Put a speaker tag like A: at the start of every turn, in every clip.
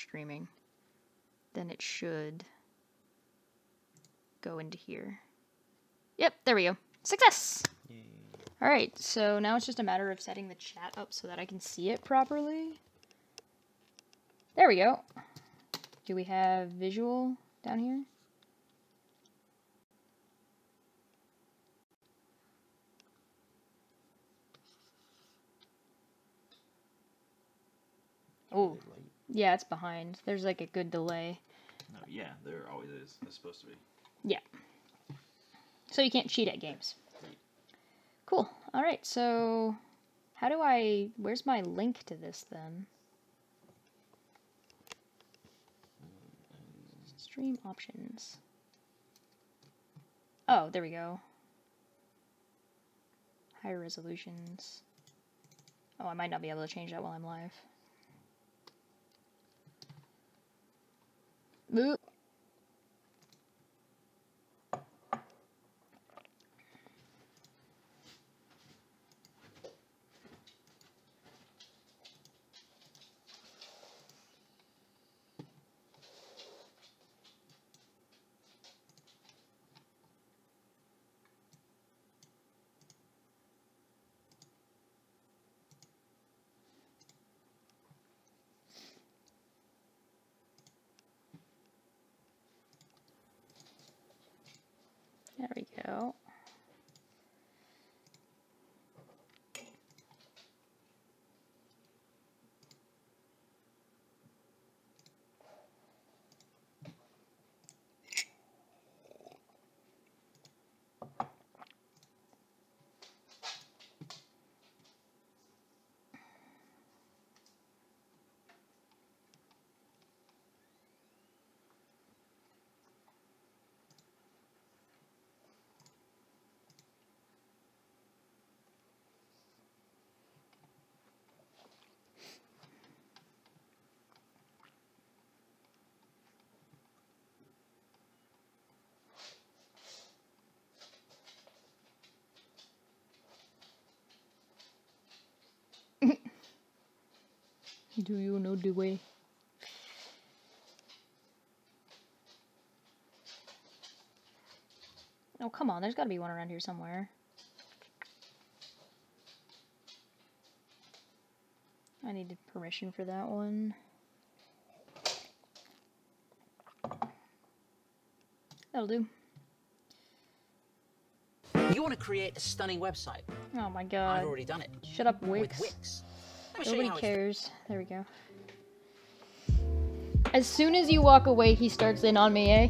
A: streaming, then it should go into here. Yep, there we go. Success!
B: Yay.
A: Alright, so now it's just a matter of setting the chat up so that I can see it properly. There we go. Do we have visual down here? Oh, yeah, it's behind. There's like a good delay.
B: No, yeah, there always is. It's supposed to be.
A: Yeah. So you can't cheat at games. Cool. Alright, so how do I... Where's my link to this then? Stream options. Oh, there we go. Higher resolutions. Oh, I might not be able to change that while I'm live. Oop. There we go. Do you know the way? Oh, come on. There's got to be one around here somewhere. I needed permission for that one. That'll do.
C: You want to create a stunning website?
A: Oh my god.
C: I've already done it.
A: Shut up, Wix.
C: With Wix. Let me show you
A: Nobody
C: how it's
A: cares. There we go. As soon as you walk away, he starts in on me, eh?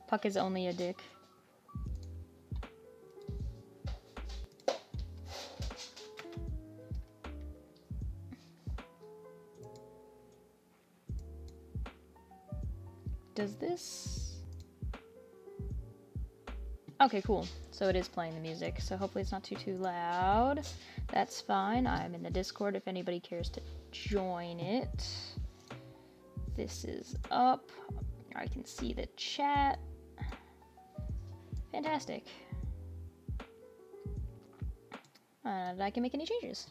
A: Puck is only a dick. Does this... Okay, cool. So it is playing the music, so hopefully it's not too loud. That's fine. I'm in the Discord if anybody cares to join it. This is up. I can see the chat. Fantastic. And I can make any changes.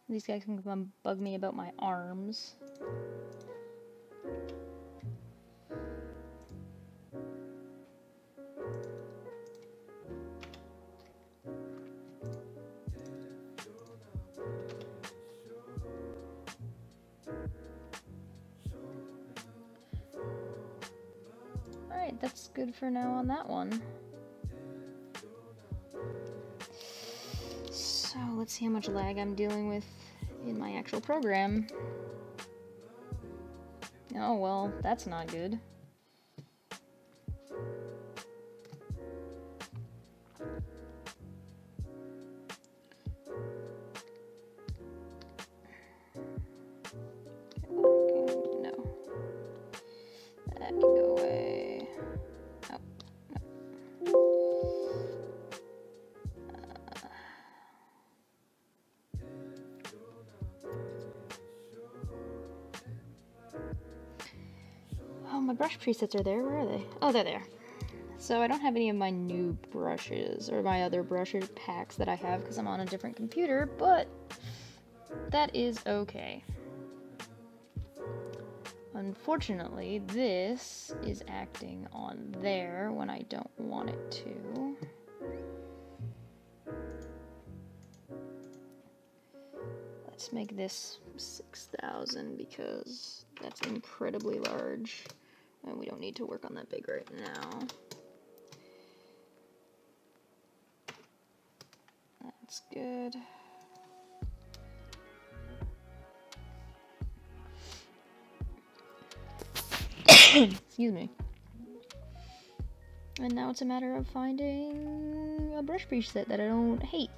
A: These guys can come bug me about my arms. Alright, that's good for now on that one. So let's see how much lag I'm dealing with in my actual program. Oh well, that's not good. No. my brush presets are there. Where are they? Oh, they're there. So I don't have any of my new brushes or my other brush packs that I have because I'm on a different computer, but that is okay. Unfortunately, this is acting on there when I don't want it to. Let's make this 6,000 because that's incredibly large and we don't need to work on that big right now. That's good. Excuse me. And now it's a matter of finding a brush preset that I don't hate.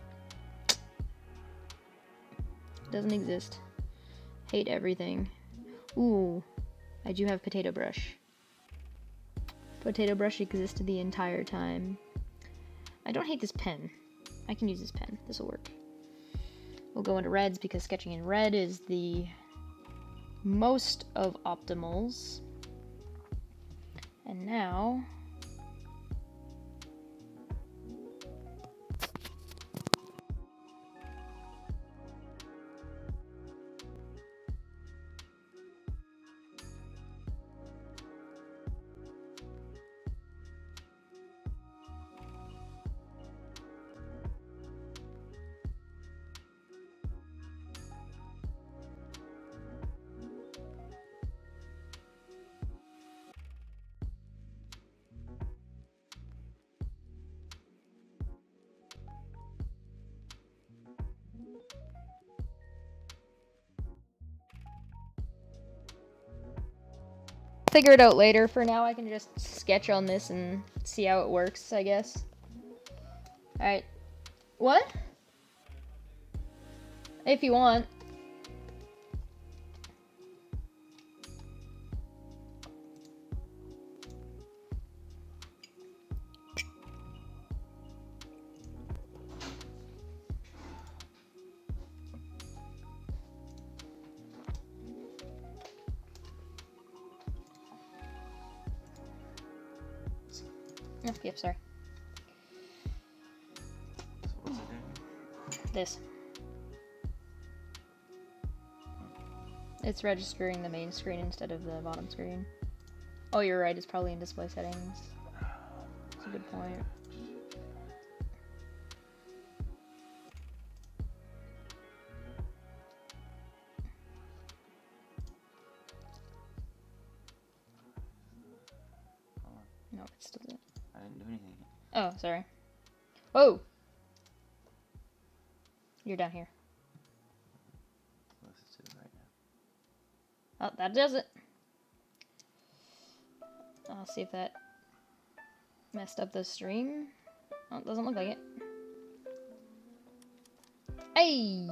A: Doesn't exist. Hate everything. Ooh, I do have potato brush. Potato brush existed the entire time. I don't hate this pen. I can use this pen. This will work. We'll go into reds because sketching in red is the most of optimals. And now figure it out later. For now, I can just sketch on this and see how it works, I guess. Alright. What? If you want. Oh, yep, sorry.
B: So what's it doing?
A: This. It's registering the main screen instead of the bottom screen. Oh, you're right, it's probably in display settings. That's a good point. No, it still doesn't.
B: I didn't do anything.
A: Oh, sorry. Oh! You're down here.
B: Let's just do it right now.
A: Oh, that does it. I'll see if that messed up the stream. Oh, it doesn't look like it. Hey!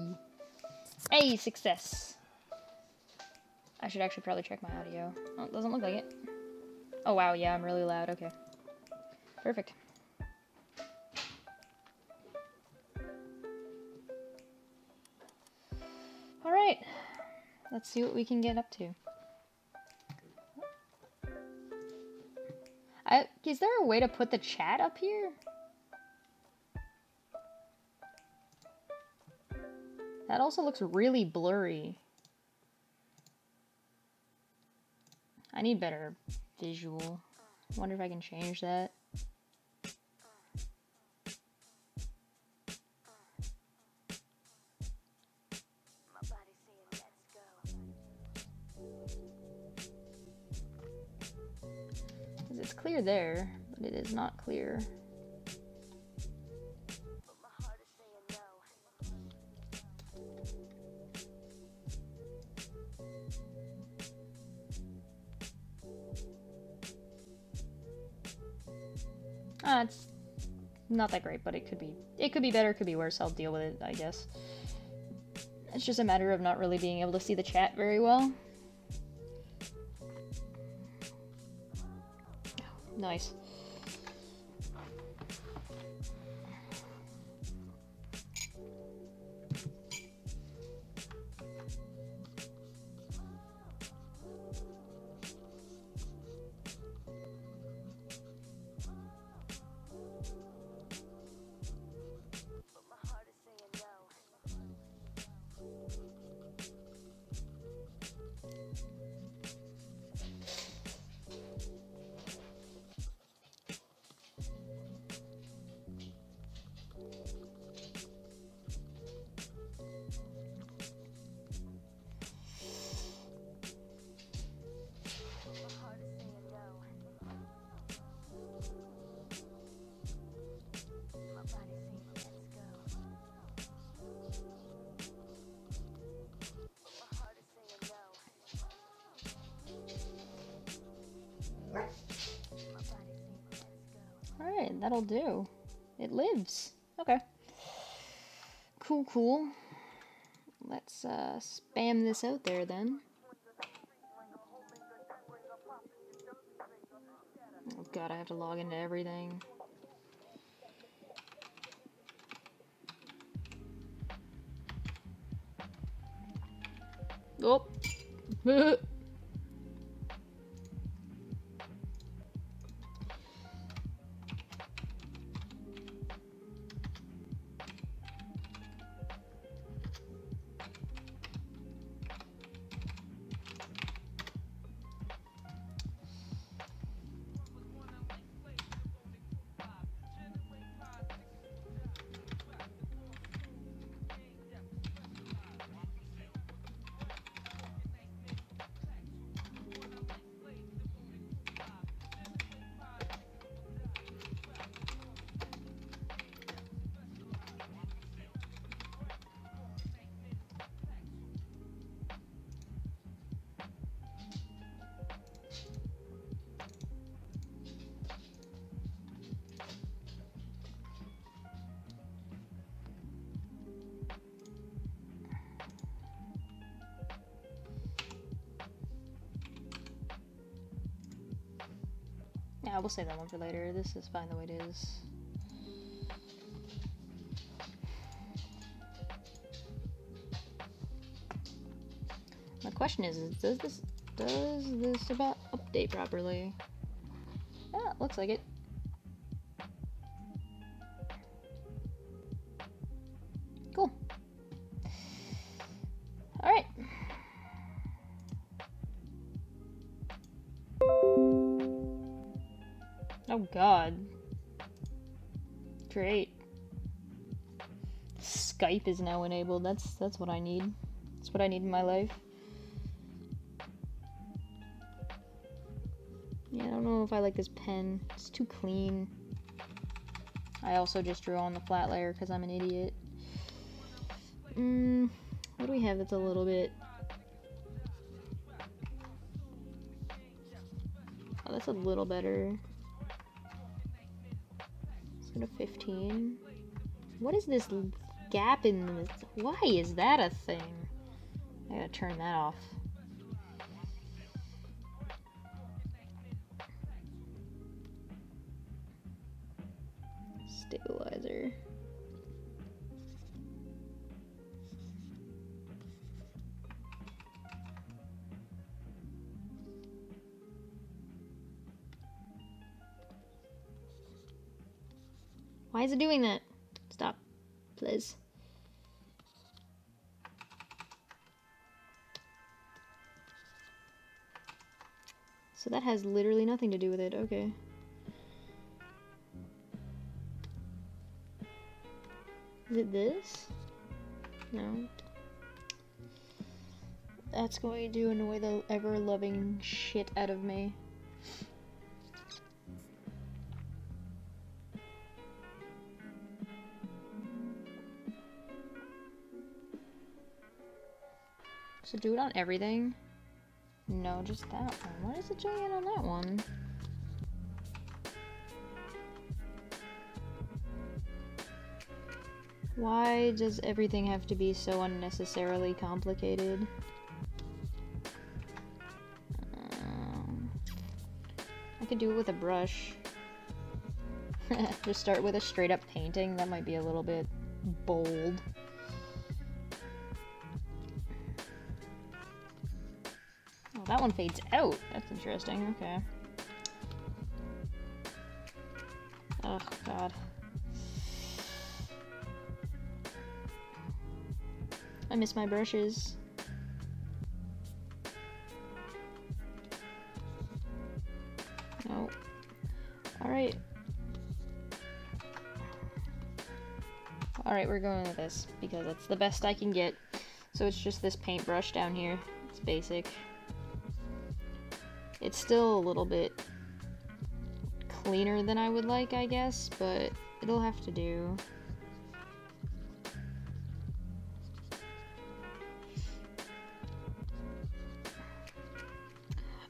A: Hey, success! I should actually probably check my audio. Oh, it doesn't look like it. Oh wow, yeah, I'm really loud. Okay. Perfect. Alright. Let's see what we can get up to. Is there a way to put the chat up here? That also looks really blurry. I need better visual. Wonder if I can change that. Because it's clear there, but it is not clear. It's not that great, but it could be better, it could be worse. I'll deal with it, I guess. It's just a matter of not really being able to see the chat very well. Nice. Alright, that'll do. It lives. Okay. Cool, cool. Let's spam this out there then. Oh god, I have to log into everything. Oh. Yeah, we'll save that one for later. This is fine the way it is. My question is does this about update properly? Yeah, looks like it. Cool. Alright. Oh god. Great. Skype is now enabled. That's what I need. That's what I need in my life. Yeah, I don't know if I like this pen. It's too clean. I also just drew on the flat layer because I'm an idiot. What do we have that's a little bit... Oh, that's a little better. Let's go to 15. What is this gap in the... Why is that a thing? I gotta turn that off. Stabilizer. Why is it doing that? Stop, please. So that has literally nothing to do with it. Okay. Is it this? No. That's going to annoy the ever-loving shit out of me. So do it on everything? No, just that one. Why is it doing it on that one? Why does everything have to be so unnecessarily complicated? I could do it with a brush. Just start with a straight up painting. That might be a little bit bold. Oh, that one fades out. That's interesting. Okay. Oh, God. I miss my brushes. No. Alright. Alright, we're going with this because it's the best I can get. So it's just this paintbrush down here. It's basic. It's still a little bit cleaner than I would like, I guess, but it'll have to do.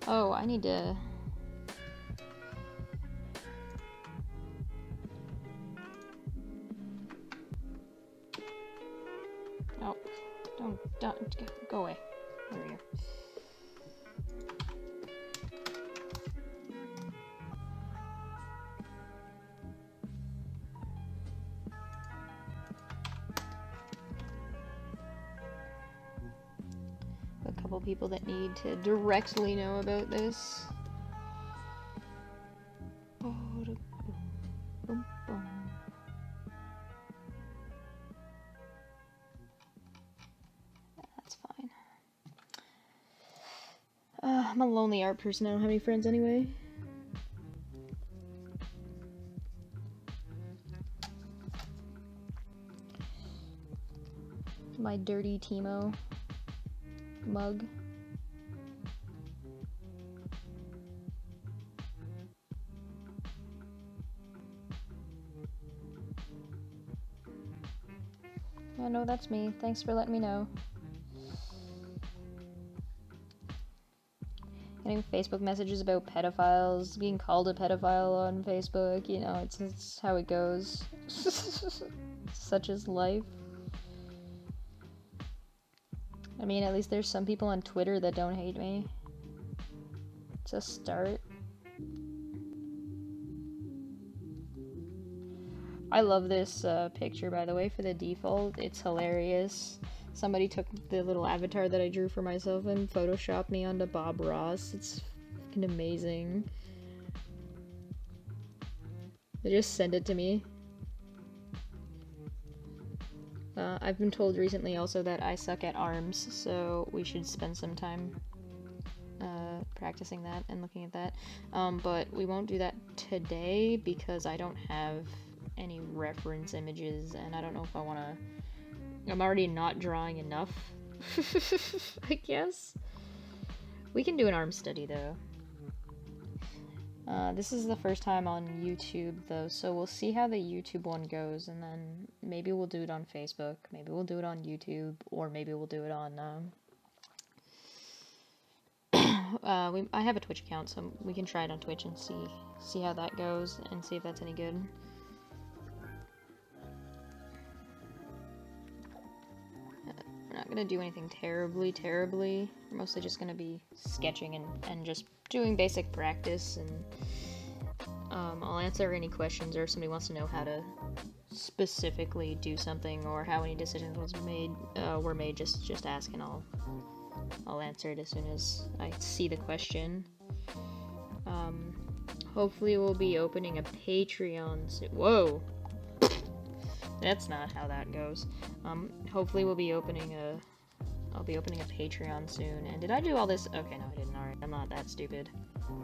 A: Oh, I need to... couple people that need to directly know about this. That's fine. I'm a lonely art person. I don't have any friends anyway. My dirty Timo mug. Yeah, no, that's me. Thanks for letting me know. Getting Facebook messages about pedophiles, being called a pedophile on Facebook, you know, it's how it goes. Such is life. I mean, at least there's some people on Twitter that don't hate me. It's a start. I love this picture, by the way, for the default. It's hilarious. Somebody took the little avatar that I drew for myself and photoshopped me onto Bob Ross. It's fucking amazing. They just send it to me. I've been told recently also that I suck at arms, so we should spend some time practicing that and looking at that. But we won't do that today because I don't have any reference images, and I don't know if I want to... I'm already not drawing enough, I guess. We can do an arm study, though. This is the first time on YouTube, though, so we'll see how the YouTube one goes, and then maybe we'll do it on Facebook, maybe we'll do it on YouTube, or maybe we'll do it on, I have a Twitch account, so we can try it on Twitch and see how that goes, and see if that's any good. We're not gonna do anything terribly. We're mostly just gonna be sketching and just doing basic practice, and I'll answer any questions, or if somebody wants to know how to specifically do something or how any decisions were made, just ask, and I'll answer it as soon as I see the question. Hopefully we'll be opening a Patreon soon. Whoa! That's not how that goes. Hopefully we'll be opening I'll be opening a Patreon soon. And did I do all this? Okay, no I didn't. Alright, I'm not that stupid.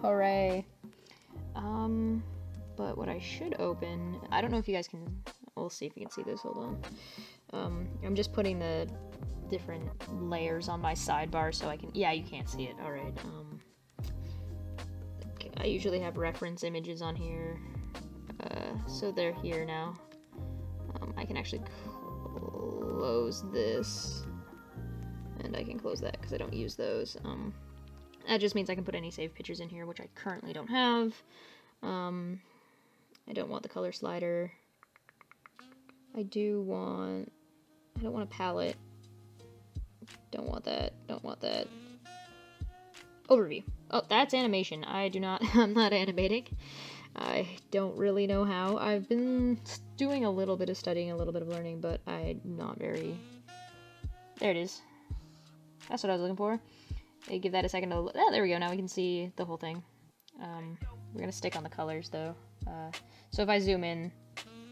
A: Hooray. But what I should open, I don't know if you guys can, we'll see if you can see this, hold on. I'm just putting the different layers on my sidebar so I can, yeah, you can't see it, alright. I usually have reference images on here, so they're here now. I can actually close this, and I can close that because I don't use those. That just means I can put any saved pictures in here, which I currently don't have. I don't want the color slider. I don't want a palette. Don't want that. Overview. Oh, that's animation. I'm not animating. I don't really know how. I've been doing a little bit of studying, a little bit of learning, but I'm not very... There it is. That's what I was looking for. I give that a second to... Oh, there we go. Now we can see the whole thing. We're gonna stick on the colors, though. So if I zoom in,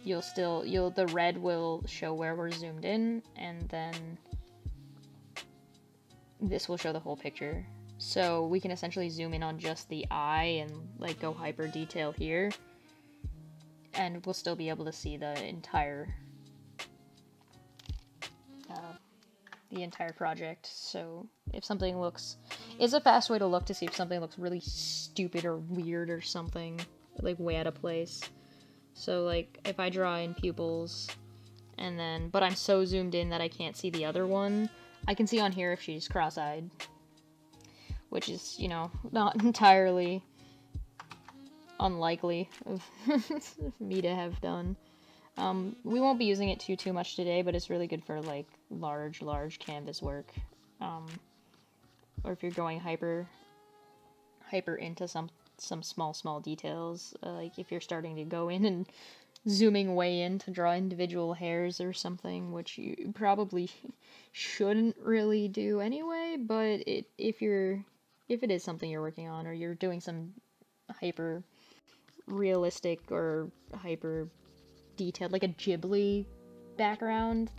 A: the red will show where we're zoomed in, and then this will show the whole picture. So we can essentially zoom in on just the eye and like go hyper detail here, and we'll still be able to see the entire project. So if something looks, it's a fast way to look to see if something looks really stupid or weird or something like way out of place. So like if I draw in pupils and then, but I'm so zoomed in that I can't see the other one, I can see on here if she's cross-eyed, which is, you know, not entirely unlikely of me to have done. We won't be using it too much today, but it's really good for like large canvas work, or if you're going hyper into some small details, like if you're starting to go in and zooming way in to draw individual hairs or something, which you probably shouldn't really do anyway, but if it is something you're working on, or you're doing some hyper realistic or hyper detailed, like a Ghibli background,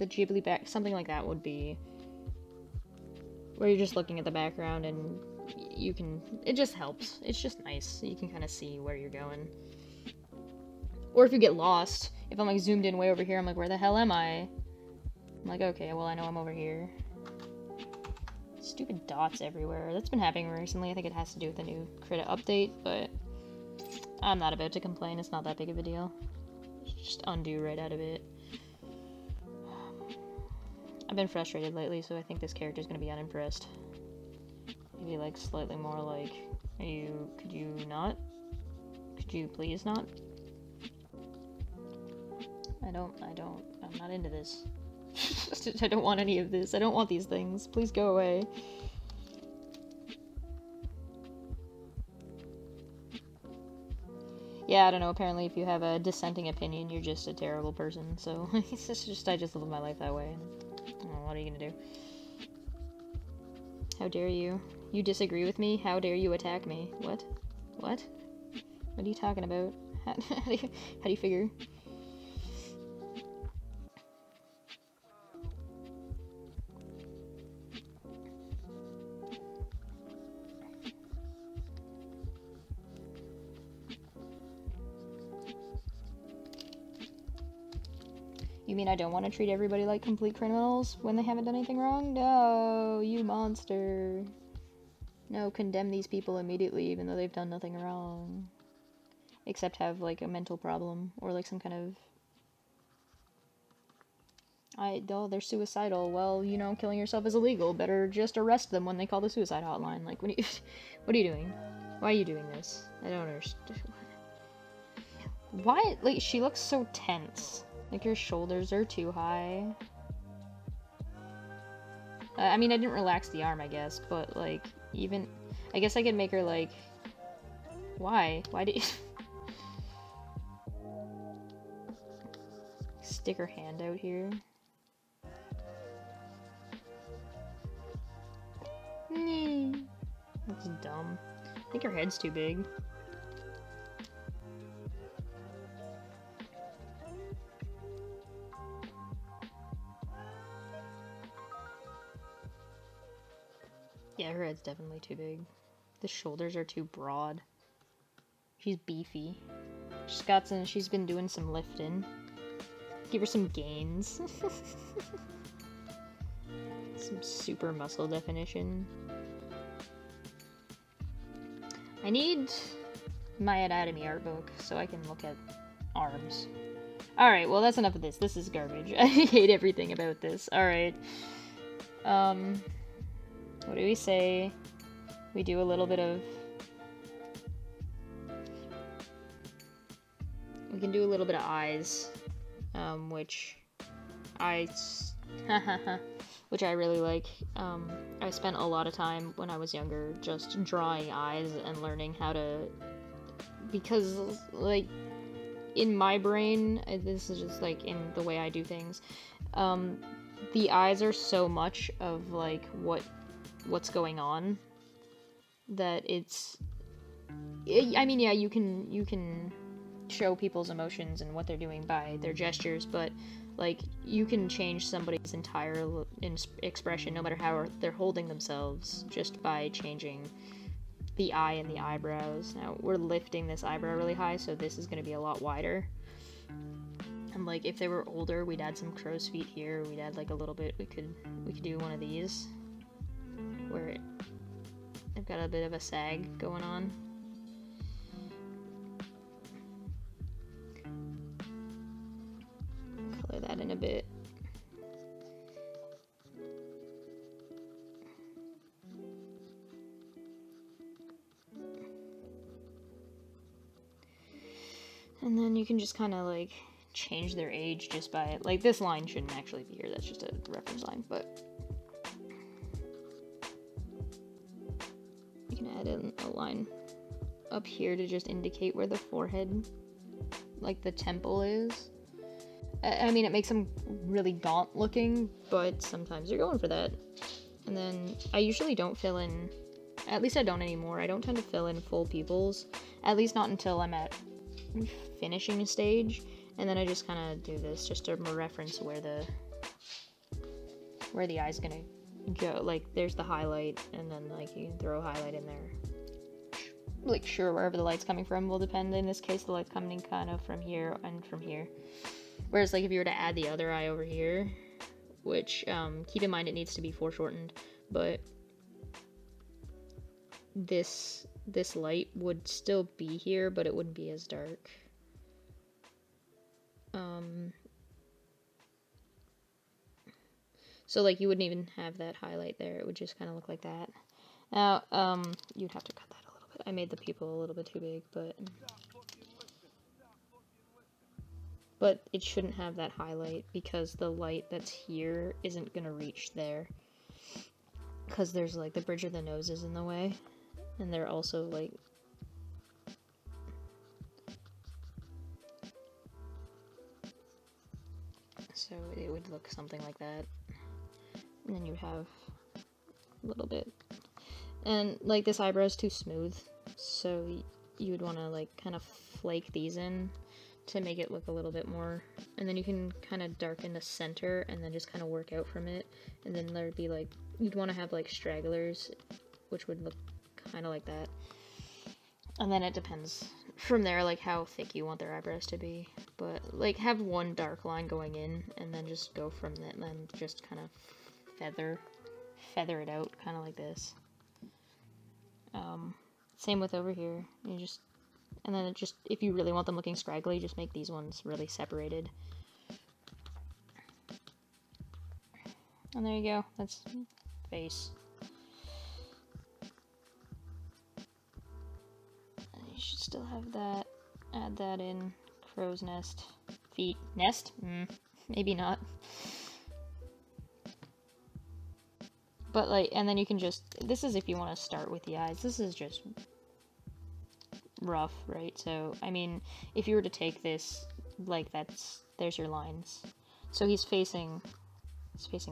A: something like that would be where you're just looking at the background and it just helps. It's just nice. You can kind of see where you're going. Or if you get lost, if I'm like zoomed in way over here, I'm like, where the hell am I? I'm like, okay, well, I know I'm over here. Stupid dots everywhere. That's been happening recently. I think it has to do with the new Krita update, but I'm not about to complain. It's not that big of a deal. Just undo right out of it. I've been frustrated lately, so I think this character's gonna be unimpressed. Maybe like slightly more like, could you not? Could you please not? I'm not into this. I don't want any of this. I don't want these things. Please go away. Yeah, I don't know, apparently if you have a dissenting opinion, you're just a terrible person, so it's just, I just live my life that way. Oh, what are you gonna do? How dare you? You disagree with me? How dare you attack me? What? What? What are you talking about? How do you figure? You mean I don't want to treat everybody like complete criminals when they haven't done anything wrong? No, you monster. No, condemn these people immediately even though they've done nothing wrong. Except have, like, a mental problem or, like, some kind of... Oh, they're suicidal. Well, you know, killing yourself is illegal. Better just arrest them when they call the suicide hotline. Like, what are you doing? Why are you doing this? I don't understand. Why? Like, she looks so tense. Like, her shoulders are too high. I mean, I didn't relax the arm, I guess, but, like, even... I guess I could make her, like... Why? Why did you... Stick her hand out here. That's dumb. I think her head's too big. Yeah, her head's definitely too big. The shoulders are too broad. She's beefy. She's been doing some lifting. Give her some gains. Some super muscle definition. I need my anatomy art book so I can look at arms. Alright, well that's enough of this. This is garbage. I hate everything about this. Alright. What do we say? We do a little bit of... We can do a little bit of eyes. Which I really like. I spent a lot of time when I was younger just drawing eyes and learning how to, because like in my brain, this is just like in the way I do things, the eyes are so much of like what's going on that it's, I mean, yeah, you can show people's emotions and what they're doing by their gestures, but like you can change somebody's entire expression no matter how they're holding themselves just by changing the eye and the eyebrows. Now we're lifting this eyebrow really high, so this is going to be a lot wider, and like if they were older, we'd add some crow's feet here. We'd add like a little bit. We could do one of these where they've got a bit of a sag going on. Color that in a bit. And then you can just kind of like change their age just by, like, this line shouldn't actually be here, that's just a reference line, but you can add in a line up here to just indicate where the forehead like the temple is. I mean, it makes them really gaunt looking, but sometimes you're going for that. And then I usually don't fill in, at least I don't anymore, I don't tend to fill in full pupils, at least not until I'm at finishing a stage, and then I just kind of do this just to reference where the eye's gonna go. Like, there's the highlight, and then, like, you can throw a highlight in there. Like, sure, wherever the light's coming from will depend. In this case, the light's coming kind of from here and from here. Whereas, like, if you were to add the other eye over here, which, keep in mind it needs to be foreshortened, but this light would still be here, but it wouldn't be as dark. So, like, you wouldn't even have that highlight there. It would just kind of look like that. Now, you'd have to cut that a little bit. I made the pupil a little bit too big, but it shouldn't have that highlight because the light that's here isn't gonna reach there. Because there's, like, the bridge of the nose is in the way. And they're also, like, so it would look something like that. And then you have a little bit. And, like, this eyebrow is too smooth, so you would want to, like, kind of flake these in to make it look a little bit more. And then you can kind of darken the center and then just kind of work out from it. And then there'd be, like, you'd want to have, like, stragglers, which would look kind of like that. And then it depends from there, like, how thick you want their eyebrows to be. But, like, have one dark line going in, and then just go from that, and then just kind of feather it out, kind of like this. Same with over here. You just, and then it just, if you really want them looking scraggly, just make these ones really separated. And there you go. That's face. You should still have that. Add that in. Crow's nest. Feet. Nest? Maybe not. But, like, and then you can just, this is if you want to start with the eyes. This is just rough, right? So, I mean, if you were to take this, like, there's your lines. So he's facing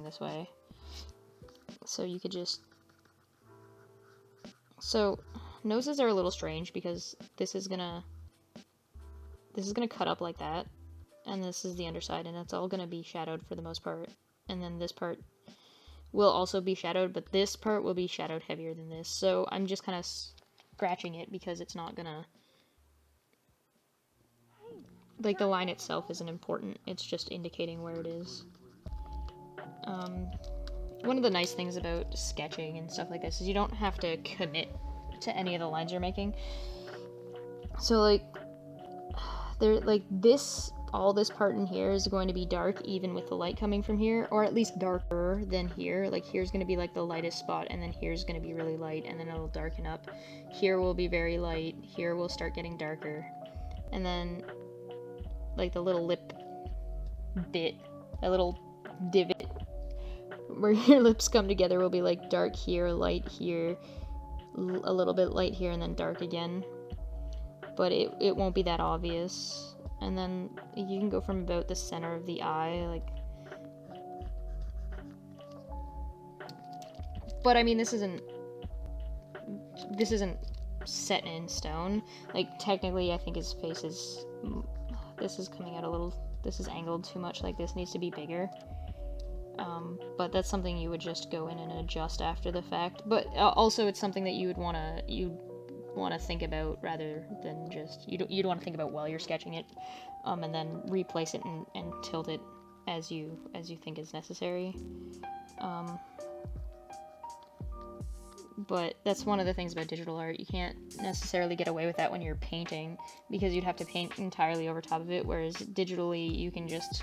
A: this way. So you could just, so noses are a little strange because this is gonna cut up like that, and this is the underside, and it's all gonna be shadowed for the most part. And then this part will also be shadowed, but this part will be shadowed heavier than this. So I'm just kind of scratching it because it's not gonna, like, the line itself isn't important. It's just indicating where it is. One of the nice things about sketching and stuff like this is you don't have to commit to any of the lines you're making. So, like, all this part in here is going to be dark even with the light coming from here, or at least darker than here. Like, here's going to be, like, the lightest spot, and then here's going to be really light, and then it'll darken up. Here will be very light, here will start getting darker. And then, like, the little lip bit, a little divot where your lips come together will be, like, dark here, light here, a little bit light here, and then dark again. But it won't be that obvious. And then you can go from about the center of the eye, like, but I mean, this isn't set in stone. Like, technically, I think his face is, this is coming out a little, this is angled too much, like, this needs to be bigger. But that's something you would just go in and adjust after the fact. But also, it's something that you'd want to think about rather than just, you'd want to think about while you're sketching it, and then replace it and tilt it as you think is necessary. But that's one of the things about digital art. You can't necessarily get away with that when you're painting, because you'd have to paint entirely over top of it, whereas digitally you can just,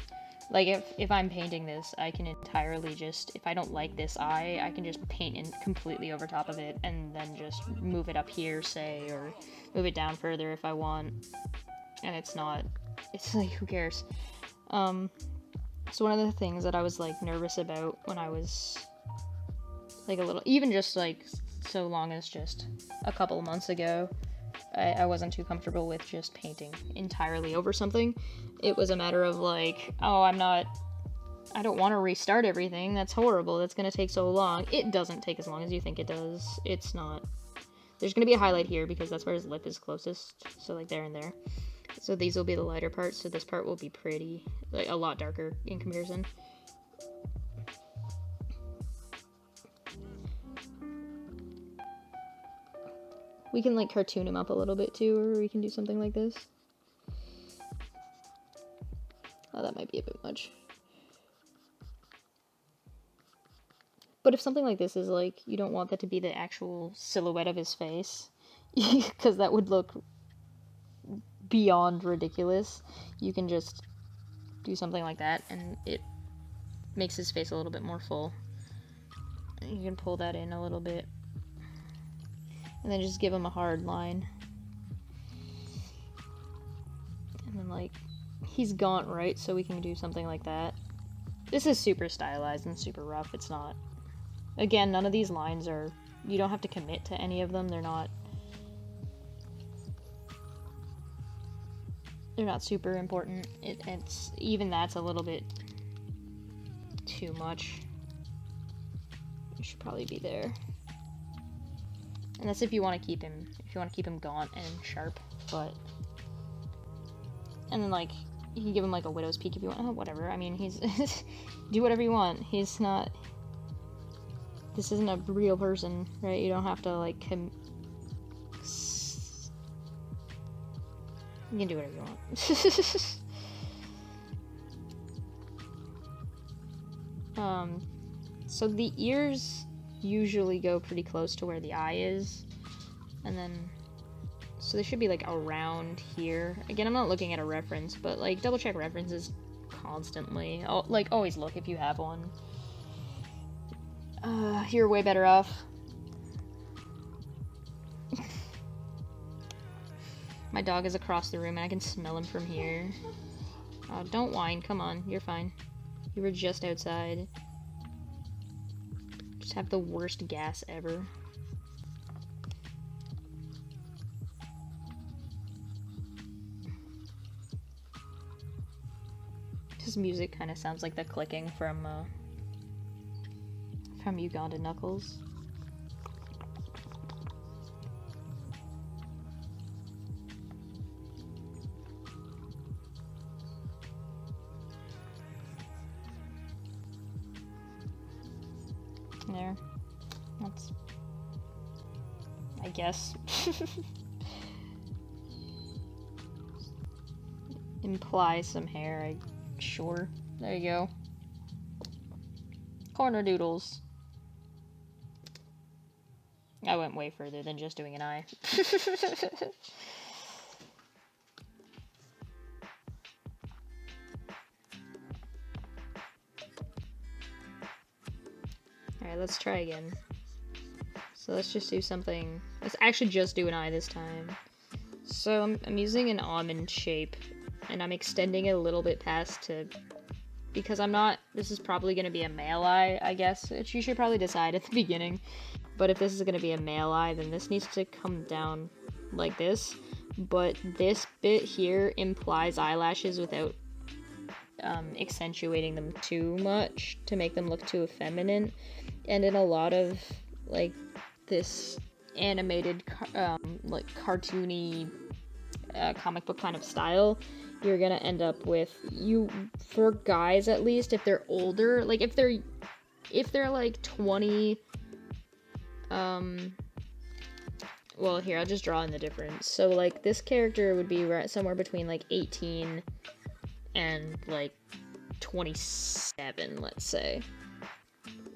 A: like, if I'm painting this, I can entirely just, if I don't like this eye, I can just paint in completely over top of it, and then just move it up here, say, or move it down further if I want. And it's like, who cares? So one of the things that I was, like, nervous about when I was, like, a little, even just, like, so long as just a couple of months ago, I wasn't too comfortable with just painting entirely over something. It was a matter of like, oh, I don't want to restart everything. That's horrible. That's going to take so long. It doesn't take as long as you think it does. It's not. There's going to be a highlight here because that's where his lip is closest. So like there and there. So these will be the lighter parts. So this part will be pretty, like a lot darker in comparison. We can like cartoon him up a little bit too, or we can do something like this. Oh, that might be a bit much. But if something like this is like, you don't want that to be the actual silhouette of his face, because that would look beyond ridiculous, you can just do something like that, and it makes his face a little bit more full. You can pull that in a little bit. And then just give him a hard line. And then, like, he's gaunt, right? So we can do something like that. This is super stylized and super rough. It's not... Again, none of these lines are... You don't have to commit to any of them. They're not super important. It's... Even that's a little bit too much. It should probably be there. And that's if you want to keep him, gaunt and sharp, but... And then, like, you can give him, like, a widow's peak if you want. Oh, whatever. I mean, he's... do whatever you want. He's not... This isn't a real person, right? You don't have to, like, you can do whatever you want. So the ears usually go pretty close to where the eye is, and then so they should be like around here. Again, I'm not looking at a reference, but like double check references constantly. Like always look if you have one. You're way better off. My dog is across the room and I can smell him from here. Oh, don't whine, come on, you're fine. You were just outside. Just have the worst gas ever. His music kind of sounds like the clicking from Uganda Knuckles. There. That's... I guess. Imply some hair, sure. There you go. Corner doodles. I went way further than just doing an eye. Alright, let's try again. So let's just do something. Let's actually just do an eye this time. So I'm using an almond shape, and I'm extending it a little bit past to... Because I'm not... This is probably going to be a male eye, I guess. You should probably decide at the beginning. But if this is going to be a male eye, then this needs to come down like this. But this bit here implies eyelashes without accentuating them too much to make them look too effeminate. And in a lot of, like, this animated, like, cartoony comic book kind of style, you're gonna end up with, for guys at least, if they're older, like, if they're like 20, well, here, I'll just draw in the difference. So, like, this character would be somewhere between, like, 18 and, like, 27, let's say.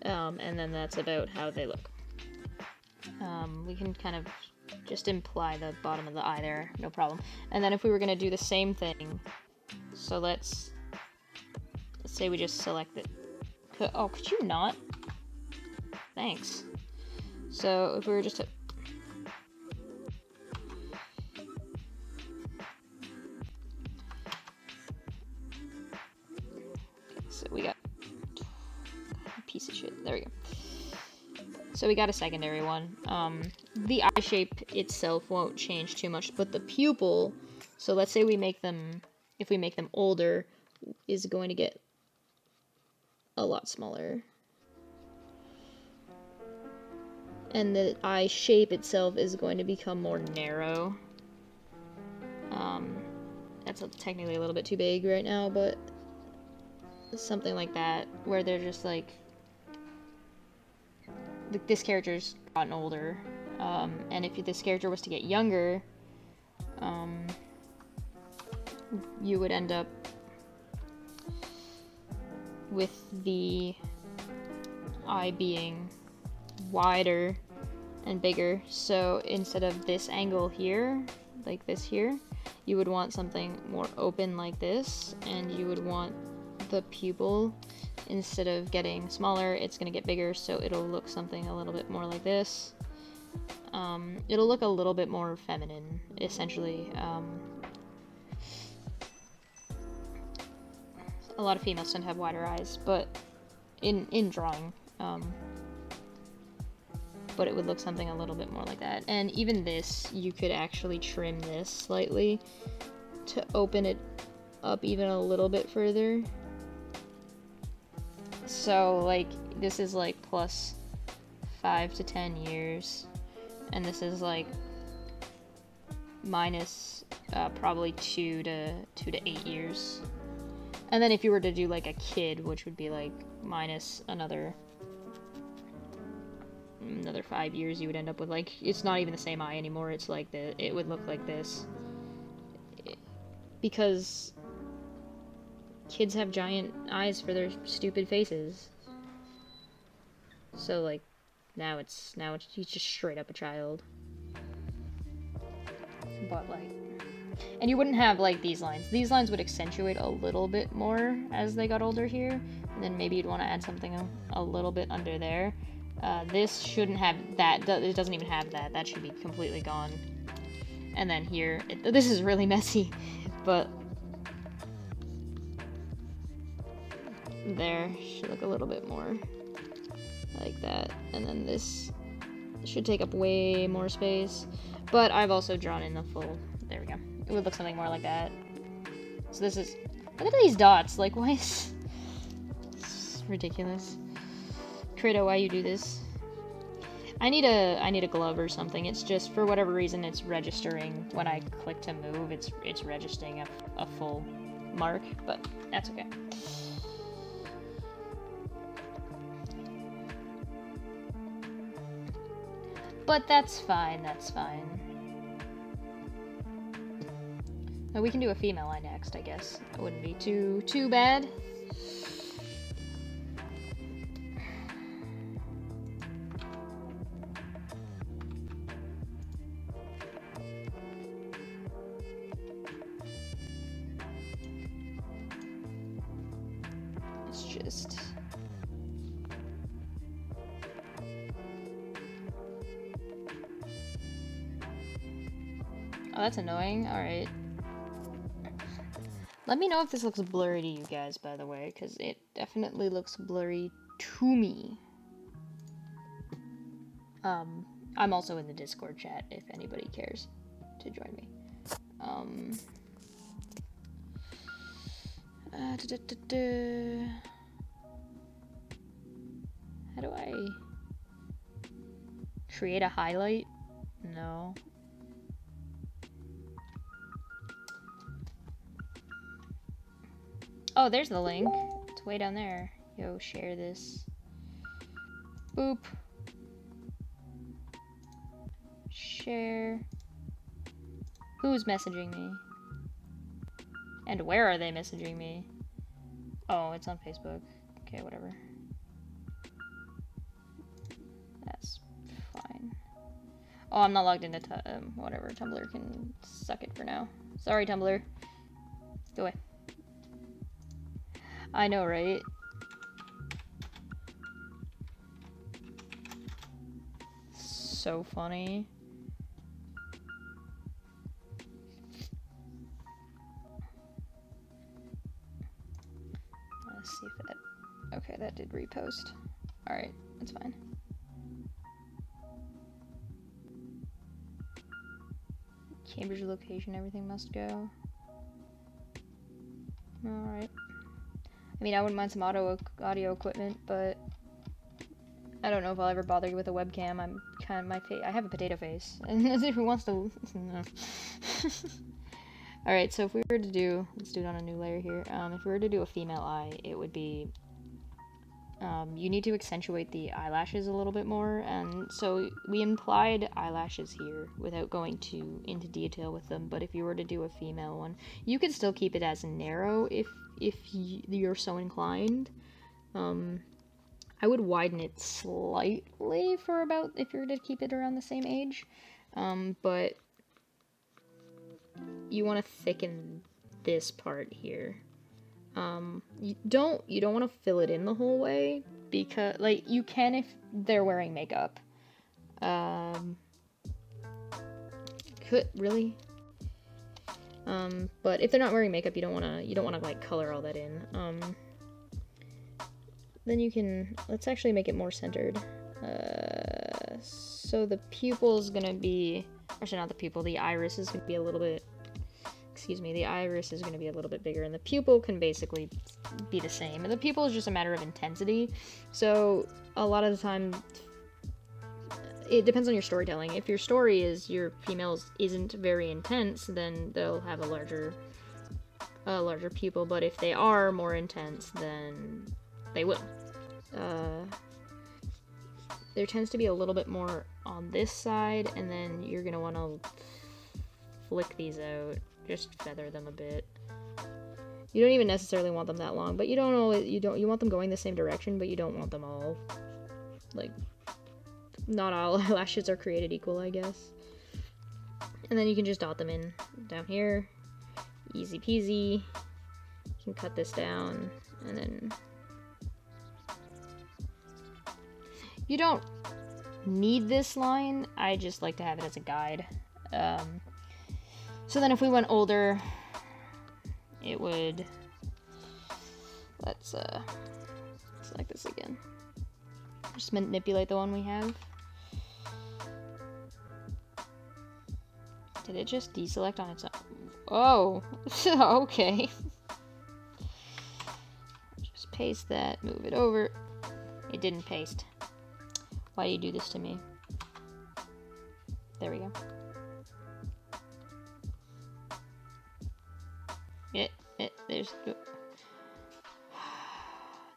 A: And then that's about how they look. We can kind of just imply the bottom of the eye there, no problem. And then if we were going to do the same thing, so let's say we just select it. Oh, could you not? Thanks. So if we were just to... Okay, so we got... Piece of shit. There we go. So we got a secondary one. The eye shape itself won't change too much, but the pupil, so let's say we make them, if we make them older, is going to get a lot smaller. And the eye shape itself is going to become more narrow. That's technically a little bit too big right now, but something like that, where they're just like, this character's gotten older, and if this character was to get younger, you would end up with the eye being wider and bigger. So instead of this angle here, like this here, you would want something more open like this, and you would want the pupil, instead of getting smaller, it's going to get bigger, so it'll look something a little bit more like this. It'll look a little bit more feminine, essentially. A lot of females tend to have wider eyes, but in drawing, but it would look something a little bit more like that. And even this, you could actually trim this slightly to open it up even a little bit further. So, like, this is like plus 5 to 10 years, and this is like minus probably 2 to 8 years. And then if you were to do like a kid, which would be like minus another 5 years, you would end up with, like, it's not even the same eye anymore. It's like it would look like this, because kids have giant eyes for their stupid faces. So, like, now it's he's just straight up a child. But, like, and you wouldn't have, like, these lines. These lines would accentuate a little bit more as they got older here, and then maybe you'd want to add something a little bit under there. This shouldn't have that. It doesn't even have that. That should be completely gone. And then here, this is really messy, but there should look a little bit more like that. And then this should take up way more space, but I've also drawn in the full, there we go. It would look something more like that. So this is, look at these dots, like, why is, it's ridiculous. Credo, why you do this? I need a glove or something. It's just, for whatever reason, it's registering when I click to move. It's registering a full mark, but that's okay. But that's fine. That's fine. Now we can do a female eye next, I guess. It wouldn't be too bad. Just oh, that's annoying. All right. Let me know if this looks blurry to you guys, by the way, because it definitely looks blurry to me. I'm also in the Discord chat if anybody cares to join me. How do I create a highlight? No. Oh, there's the link. It's way down there. Yo, share this. Boop. Share. Who's messaging me? And where are they messaging me? Oh, it's on Facebook. Okay, whatever. That's fine. Oh, I'm not logged into whatever. Tumblr can suck it for now. Sorry, Tumblr. Go away. I know, right? So funny. Let's see if that... Okay, that did repost. Alright, that's fine. Cambridge location, everything must go. Alright. I mean, I wouldn't mind some audio equipment, but I don't know if I'll ever bother with a webcam. I'm kind of I have a potato face, and who wants to? No. All right, so if we were to do, let's do it on a new layer here. If we were to do a female eye, it would be. You need to accentuate the eyelashes a little bit more, and so we implied eyelashes here without going into detail with them. But if you were to do a female one, you could still keep it as narrow if you're so inclined. I would widen it slightly for about, if you were to keep it around the same age, but you want to thicken this part here. You don't want to fill it in the whole way, because, like, you can if they're wearing makeup. Really? But if they're not wearing makeup, you don't want to like color all that in. Then you can, let's actually make it more centered. So the pupil's gonna be, actually not the pupil, the iris is gonna be a little bit, the iris is gonna be a little bit bigger, and the pupil can basically be the same. And the pupil is just a matter of intensity. So a lot of the time, it depends on your storytelling. If your story is your females isn't very intense, then they'll have a larger pupil. But if they are more intense, then they will. There tends to be a little bit more on this side, and then you're gonna want to flick these out, just feather them a bit. You don't even necessarily want them that long, but you you want them going the same direction, but you don't want them all, like, not all eyelashes are created equal, I guess. And then you can just dot them in down here, easy peasy. You can cut this down, and then you don't need this line, I just like to have it as a guide. So then if we went older, it would, let's select this again. Just manipulate the one we have. Did it just deselect on its own? Oh, okay. Just paste that, move it over. It didn't paste. Why do you do this to me? There we go.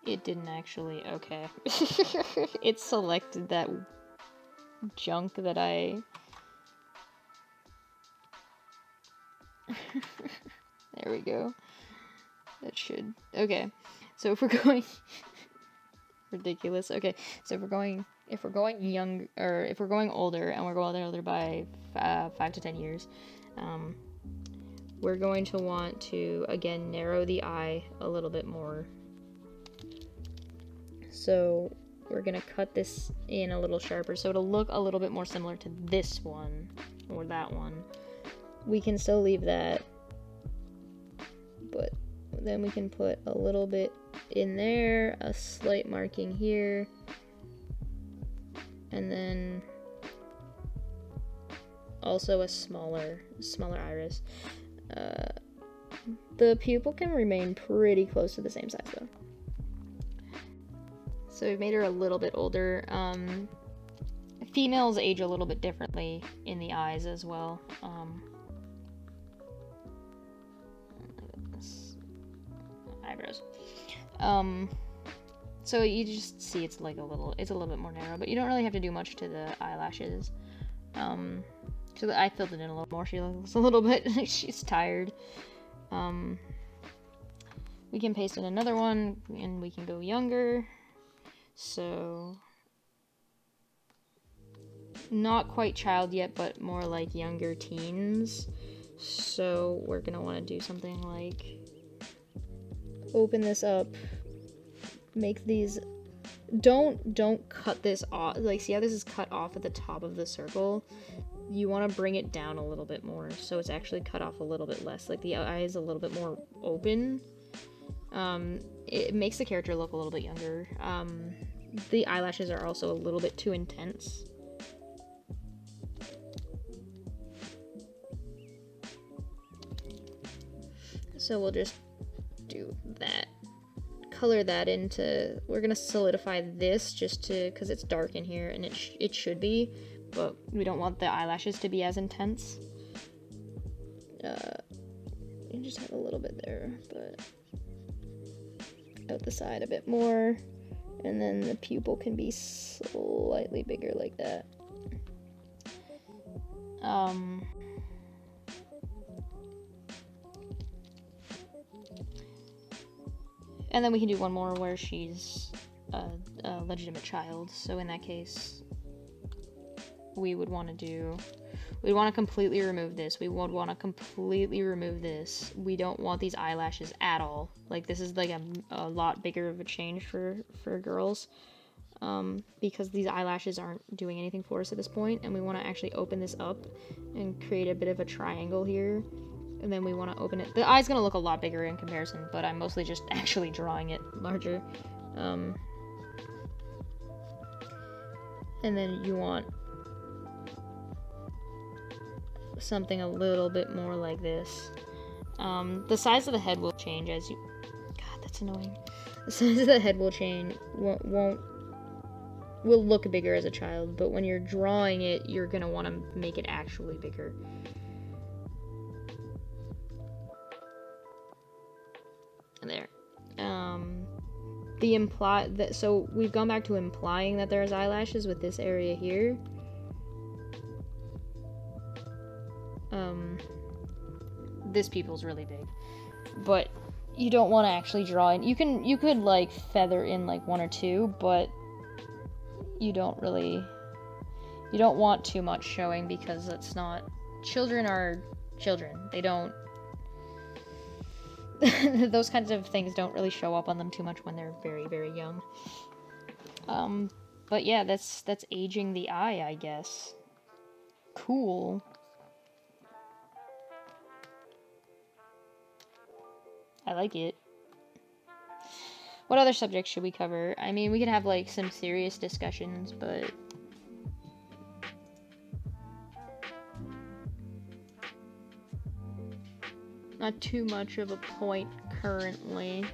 A: It didn't actually, okay. It selected that junk that I... There we go. That should, okay. So if we're going... Ridiculous. Okay, so if we're going young, or if we're going older, and we're going older by 5 to 10 years, we're going to want to, again, narrow the eye a little bit more. So we're gonna cut this in a little sharper, so it'll look a little bit more similar to this one, or that one. We can still leave that, but then we can put a little bit in there, a slight marking here, and then also a smaller iris. The pupil can remain pretty close to the same size though. So we've made her a little bit older. Females age a little bit differently in the eyes as well. Eyebrows. So you just see it's like a little bit more narrow, but you don't really have to do much to the eyelashes. So I filled it in a little more. She looks a little bit, she's tired. We can paste in another one, and we can go younger. So, not quite child yet, but more like younger teens. So we're gonna want to do something like open this up, make these, don't cut this off, like, see how this is cut off at the top of the circle? You want to bring it down a little bit more, so it's actually cut off a little bit less, like the eye is a little bit more open. It makes the character look a little bit younger. The eyelashes are also a little bit too intense. So we'll just do that. Color that into, we're gonna solidify this just to, because it's dark in here, and it should be, but we don't want the eyelashes to be as intense. You just have a little bit there, but out the side a bit more, and then the pupil can be slightly bigger like that. And then we can do one more where she's a legitimate child. So in that case, we would want to completely remove this. We would want to completely remove this. We don't want these eyelashes at all. Like, this is like a lot bigger of a change for girls. Because these eyelashes aren't doing anything for us at this point, and we want to actually open this up and create a bit of a triangle here. And then we want to open it. The eye's going to look a lot bigger in comparison, but I'm mostly just actually drawing it larger. And then you want something a little bit more like this. The size of the head will change as you... God, that's annoying. The size of the head will change, will look bigger as a child, but when you're drawing it, you're going to want to make it actually bigger. There. So we've gone back to implying that there's eyelashes with this area here. This pupil's really big, but you don't want to actually draw in. You could like feather in like one or two, but you don't want too much showing, because it's not, children are children. They don't those kinds of things don't really show up on them too much when they're very, very young. But yeah, that's aging the eye, I guess. Cool. I like it. What other subjects should we cover? I mean, we could have like some serious discussions, but not too much of a point currently.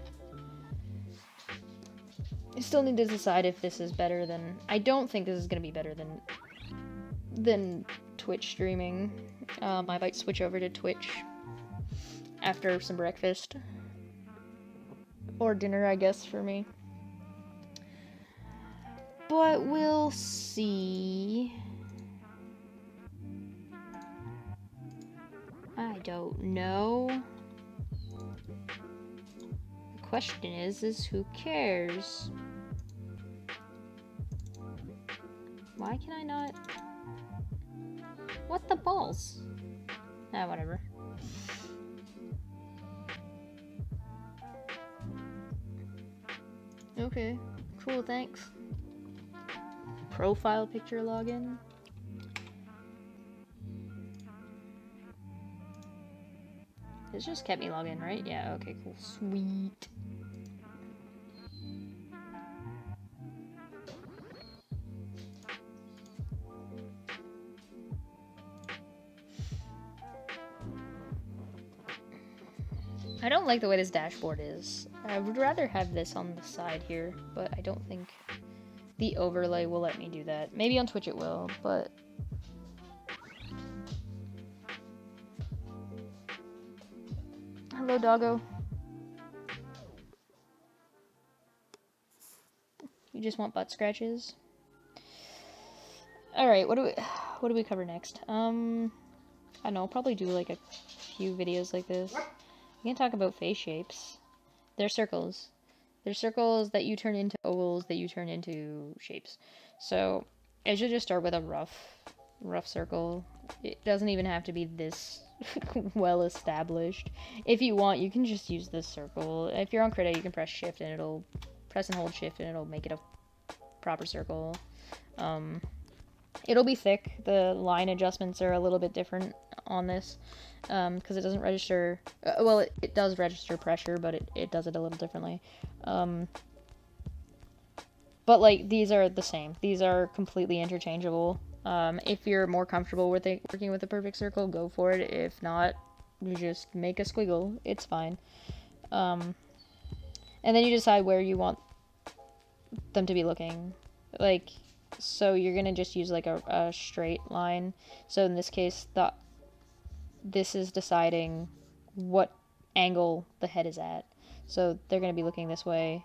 A: I still need to decide if this is better than... I don't think this is going to be better than Twitch streaming. I might switch over to Twitch after some breakfast. Or dinner, I guess, for me. But we'll see. I don't know. The question is who cares? Why can I not? What the balls? Ah, whatever. Okay, cool, thanks. Profile picture login. It's just kept me log in, right? Yeah, okay, cool. Sweet. I don't like the way this dashboard is. I would rather have this on the side here, but I don't think the overlay will let me do that. Maybe on Twitch it will, but... Hello, doggo. You just want butt scratches? Alright, what do we cover next? I don't know, I'll probably do like a few videos like this. We can talk about face shapes. They're circles. They're circles that you turn into ovals that you turn into shapes. So I should just start with a rough circle. It doesn't even have to be this well established. If you want, you can just use this circle. If you're on Krita, you can press shift and it'll press and hold shift and it'll make it a proper circle. It'll be thick. The line adjustments are a little bit different on this because it doesn't register, well, it does register pressure, but it does it a little differently. But like, these are the same. These are completely interchangeable. If you're more comfortable with working with a perfect circle, go for it. If not, just make a squiggle. It's fine. And then you decide where you want them to be looking. Like, so you're gonna just use like a straight line. So in this case, this is deciding what angle the head is at. So they're gonna be looking this way.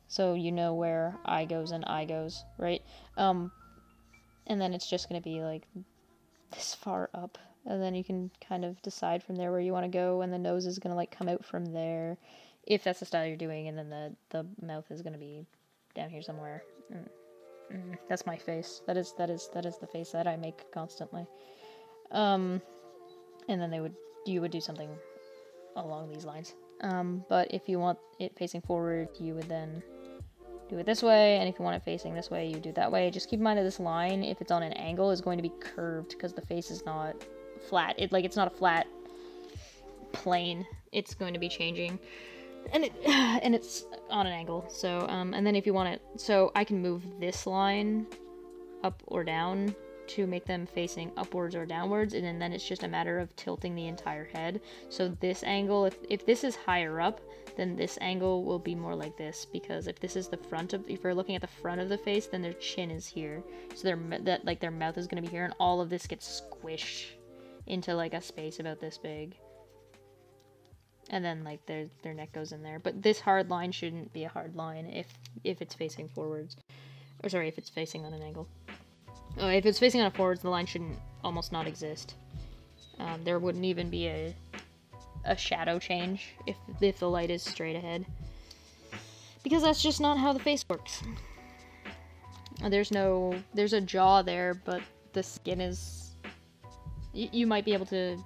A: So you know where eye goes and eye goes, right? And then it's just gonna be like this far up. And then you can kind of decide from there where you want to go, and the nose is gonna like come out from there, if that's the style you're doing, and then the mouth is gonna be down here somewhere. That's my face. That is the face that I make constantly. And then you would do something along these lines. But if you want it facing forward, you would then do it this way, and if you want it facing this way, you do it that way. Just keep in mind that this line, if it's on an angle, is going to be curved because the face is not flat. It's not a flat plane. It's going to be changing, and it's on an angle. So and then if you want it, so I can move this line up or down to make them facing upwards or downwards, and then it's just a matter of tilting the entire head. So this angle, if this is higher up, then this angle will be more like this, because if this is the front of, if you're looking at the front of the face, then their chin is here, so their mouth is going to be here, and all of this gets squished into like a space about this big, and then like their neck goes in there. But this hard line shouldn't be a hard line if it's facing forwards, or sorry, if it's facing on an angle. If it's facing on a forwards, the line shouldn't almost not exist. There wouldn't even be a shadow change if the light is straight ahead, because that's just not how the face works. There's a jaw there, but the skin is, you might be able to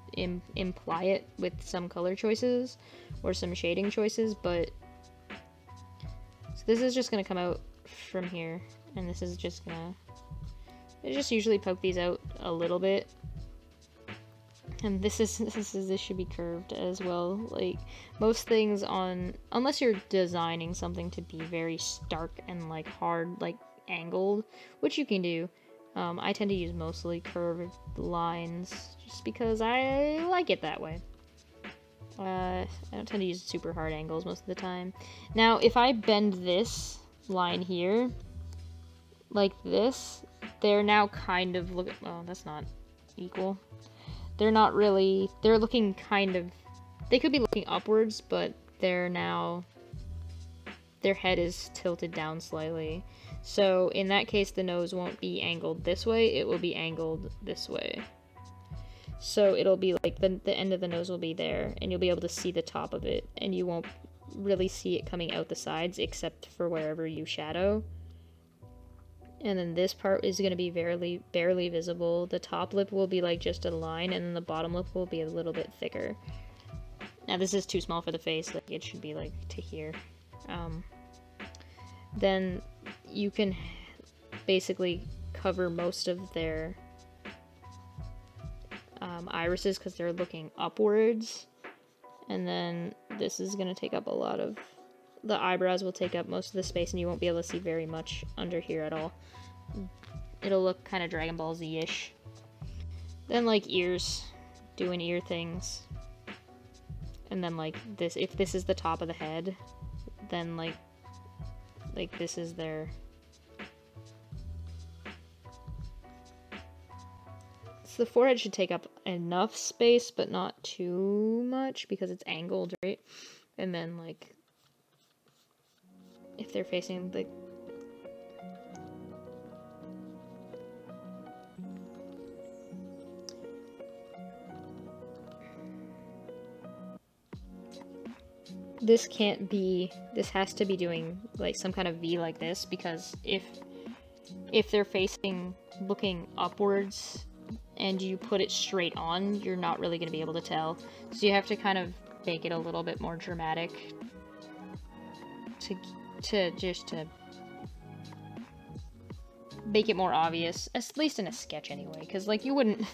A: imply it with some color choices or some shading choices, but so this is just gonna come out from here, and this is just gonna, I just usually poke these out a little bit. And this should be curved as well. Like, most things unless you're designing something to be very stark and like hard, like angled, which you can do. I tend to use mostly curved lines just because I like it that way. I don't tend to use super hard angles most of the time. Now, if I bend this line here, like this, they're now kind of well, that's not equal. They're not really, they're looking kind of, they could be looking upwards, but they're now, their head is tilted down slightly. So in that case, the nose won't be angled this way, it will be angled this way. So it'll be like the end of the nose will be there, and you'll be able to see the top of it, and you won't really see it coming out the sides except for wherever you shadow. And then this part is going to be barely visible. The top lip will be like just a line, and then the bottom lip will be a little bit thicker. Now this is too small for the face, like it should be like to here. Then you can basically cover most of their irises because they're looking upwards. And then this is going to take up a lot of, the eyebrows will take up most of the space, and you won't be able to see very much under here at all. It'll look kind of Dragon Ball Z-ish. Then like ears, doing ear things. And then like this, if this is the top of the head, then like this is their, so the forehead should take up enough space, but not too much because it's angled, right? And then like, if they're facing the, this can't be, this has to be doing like some kind of V like this, because if they're facing, looking upwards, and you put it straight on, you're not really going to be able to tell. So you have to kind of make it a little bit more dramatic to make it more obvious, at least in a sketch anyway, because like you wouldn't,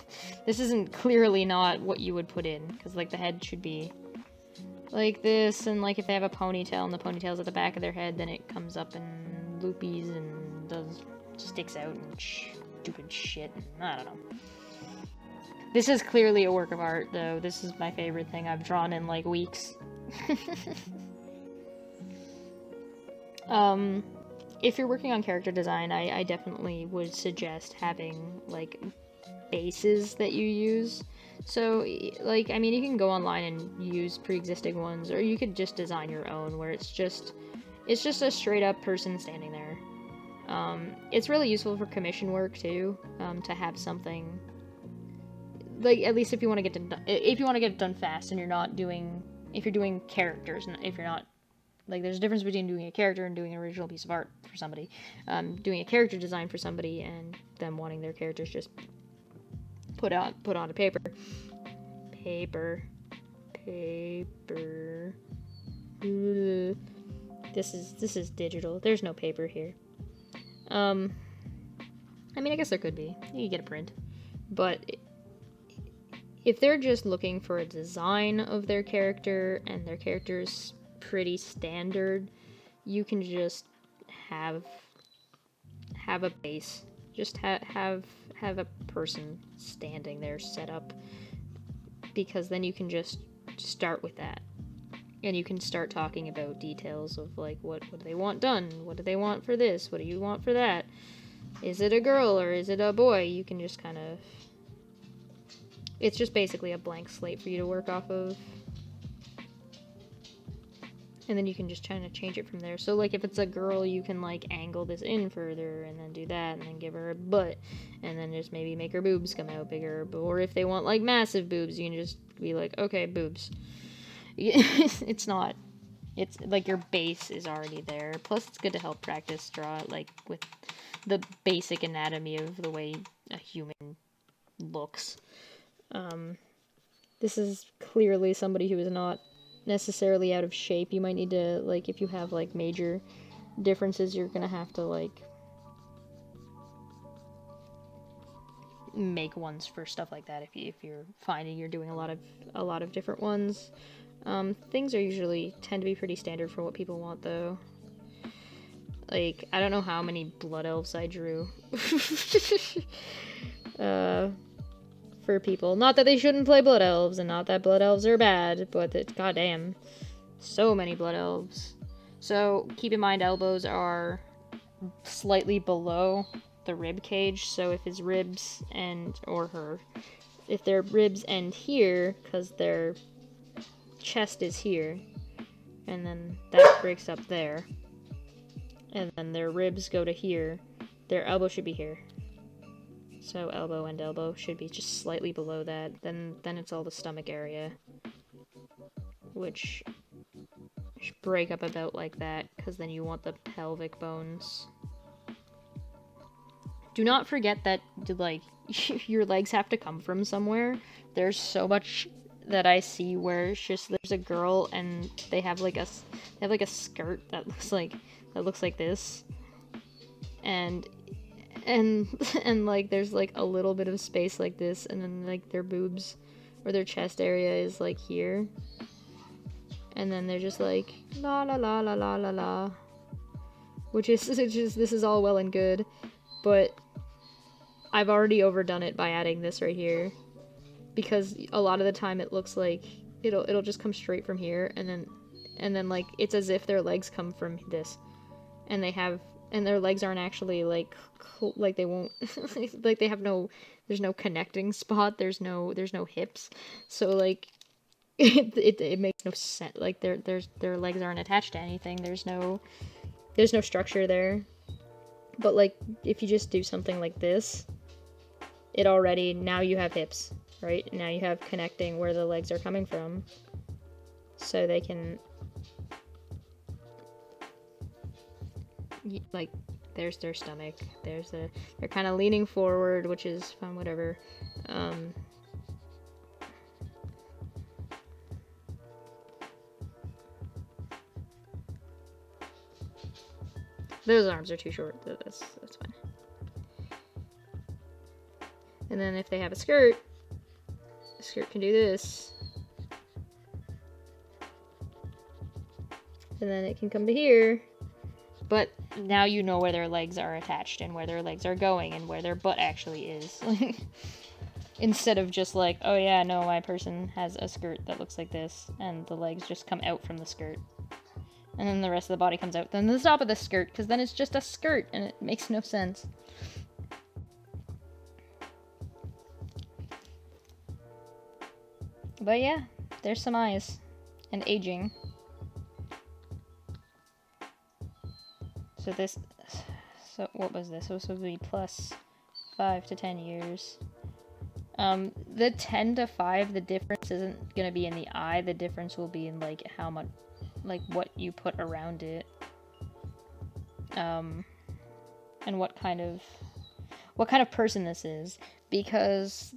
A: this isn't clearly not what you would put in, because like the head should be like this, and like if they have a ponytail and the ponytail's at the back of their head, then it comes up in loopies and sticks out and stupid shit, and I don't know. This is clearly a work of art, though. This is my favorite thing I've drawn in, like, weeks. If you're working on character design, I definitely would suggest having, like, bases that you use. So, like, I mean, you can go online and use pre-existing ones, or you could just design your own, where it's just a straight-up person standing there. It's really useful for commission work, too, to have something, like, at least if you want to get it done fast, and you're not doing, if you're doing characters, and if you're not, like, there's a difference between doing a character and doing an original piece of art for somebody. Doing a character design for somebody, and them wanting their characters just put on a paper. This is digital. There's no paper here. I mean, I guess there could be. You could get a print. But if they're just looking for a design of their character, and their character's pretty standard, you can just have a base. Just have a person standing there set up, because then you can just start with that, and you can start talking about details of, like, what do they want done, what do they want for this, what do you want for that, is it a girl or is it a boy. You can just kind of, it's just basically a blank slate for you to work off of. And then you can just kind of change it from there. So, like, if it's a girl, you can, like, angle this in further, and then do that, and then give her a butt, and then just maybe make her boobs come out bigger. Or if they want, like, massive boobs, you can just be like, okay, boobs. It's not, it's, like, your base is already there. Plus, it's good to help practice draw, like, with the basic anatomy of the way a human looks. This is clearly somebody who is not necessarily out of shape. You might need to, like, if you have, like, major differences, you're gonna have to, like, make ones for stuff like that if you're finding you're doing a lot of different ones. Things are usually tend to be pretty standard for what people want, though. Like, I don't know how many blood elves I drew. For people. Not that they shouldn't play blood elves, and not that blood elves are bad, but that, goddamn, so many blood elves. So keep in mind, elbows are slightly below the rib cage. So if his ribs if their ribs end here, because their chest is here, and then that breaks up there, and then their ribs go to here, their elbow should be here. So elbow and elbow should be just slightly below that. Then it's all the stomach area, which should break up about like that, because then you want the pelvic bones. Do not forget that, like, your legs have to come from somewhere. There's so much that I see where it's just, there's a girl and they have like a skirt that looks like this, and like there's like a little bit of space like this, and then like their boobs or their chest area is like here, and then they're just like la la la la la la la, which is this is all well and good, but I've already overdone it by adding this right here, because a lot of the time it looks like it'll just come straight from here, and then like it's as if their legs come from this, and their legs aren't actually like they won't like they have there's no connecting spot, there's no hips, so like it makes no sense, like their legs aren't attached to anything, there's no structure there. But like if you just do something like this, it already, now you have hips, right? Now you have connecting where the legs are coming from, so they can, like, there's their stomach, they're kind of leaning forward, which is fun, whatever. Those arms are too short, that's fine. And then if they have a skirt, the skirt can do this. And then it can come to here. But now you know where their legs are attached, and where their legs are going, and where their butt actually is. Instead of just like, oh yeah, no, my person has a skirt that looks like this, and the legs just come out from the skirt. And then the rest of the body comes out. Then the top of the skirt, because then it's just a skirt, and it makes no sense. But yeah, there's some eyes. And aging. So this... So what was this? This would be plus 5 to 10 years. The 10 to 5, the difference isn't gonna be in the eye. The difference will be in, like, how much... like, what you put around it. And what kind of person this is. Because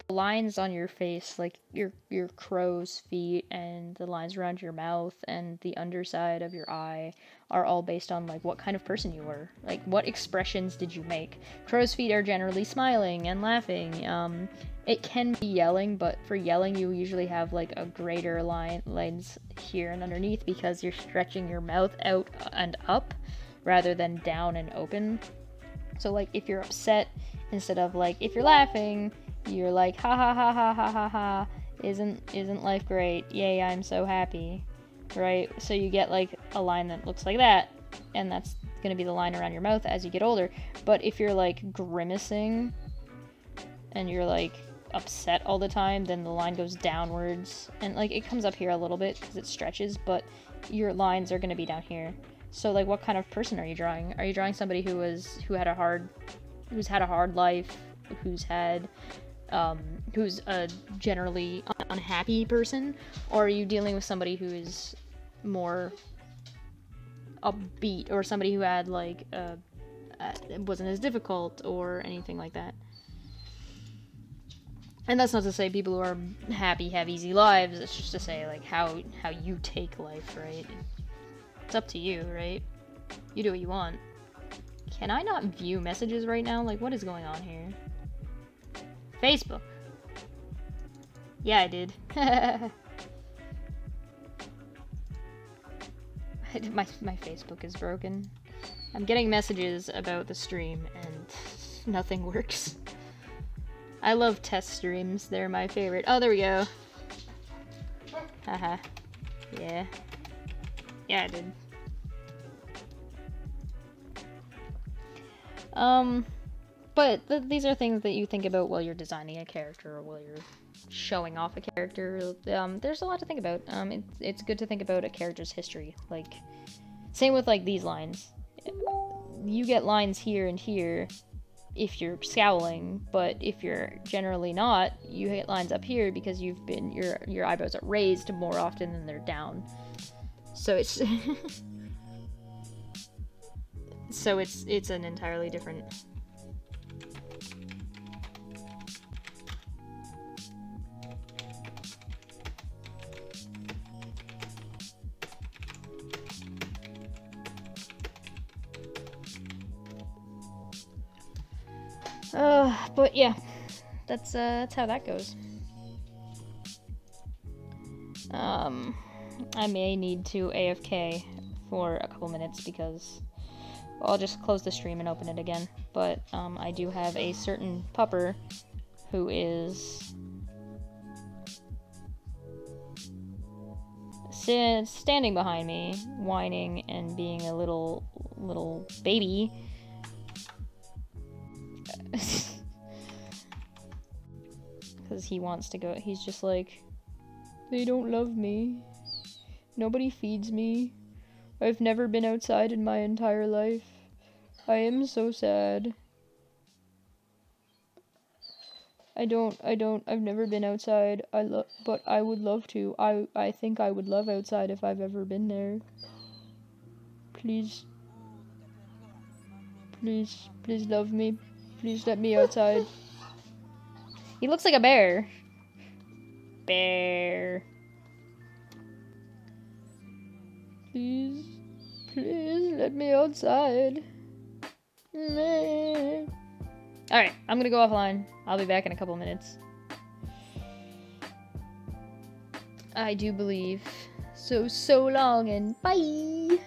A: the lines on your face, like your crow's feet and the lines around your mouth and the underside of your eye are all based on, like, what kind of person you were. Like, what expressions did you make? Crow's feet are generally smiling and laughing. It can be yelling, but for yelling you usually have, like, a greater lines here and underneath because you're stretching your mouth out and up rather than down and open. So, like, if you're upset, instead of, like, if you're laughing, you're like, ha ha ha ha ha ha ha, isn't life great? Yay, I'm so happy, right? So you get, like, a line that looks like that, and that's gonna be the line around your mouth as you get older. But if you're, like, grimacing, and you're, like, upset all the time, then the line goes downwards, and, like, it comes up here a little bit because it stretches, but your lines are gonna be down here. So, like, what kind of person are you drawing? Are you drawing somebody who's had a hard life, who's a generally unhappy person, or are you dealing with somebody who is more upbeat, or somebody who had, like, it wasn't as difficult, or anything like that? And that's not to say people who are happy have easy lives, it's just to say, like, how you take life, right? It's up to you, right? You do what you want. Can I not view messages right now? Like, what is going on here? Facebook. Yeah, I did. My Facebook is broken. I'm getting messages about the stream and nothing works. I love test streams. They're my favorite. Oh, there we go. Haha. Yeah. Yeah, I did. But these are things that you think about while you're designing a character or while you're showing off a character. There's a lot to think about. It's good to think about a character's history. Like, same with, like, these lines. You get lines here and here if you're scowling, but if you're generally not, you get lines up here because you've been your eyebrows are raised more often than they're down. So it's so it's an entirely different. But yeah, that's how that goes. I may need to AFK for a couple minutes because I'll just close the stream and open it again. But I do have a certain pupper who is standing behind me, whining and being a little baby. Because he wants to go. He's just like, they don't love me. Nobody feeds me. I've never been outside in my entire life. I am so sad. I've never been outside. But I would love to. I think I would love outside if I've ever been there. Please love me. Please let me outside. He looks like a bear. Bear. Please let me outside. Alright, I'm gonna go offline. I'll be back in a couple minutes. I do believe. So long and bye!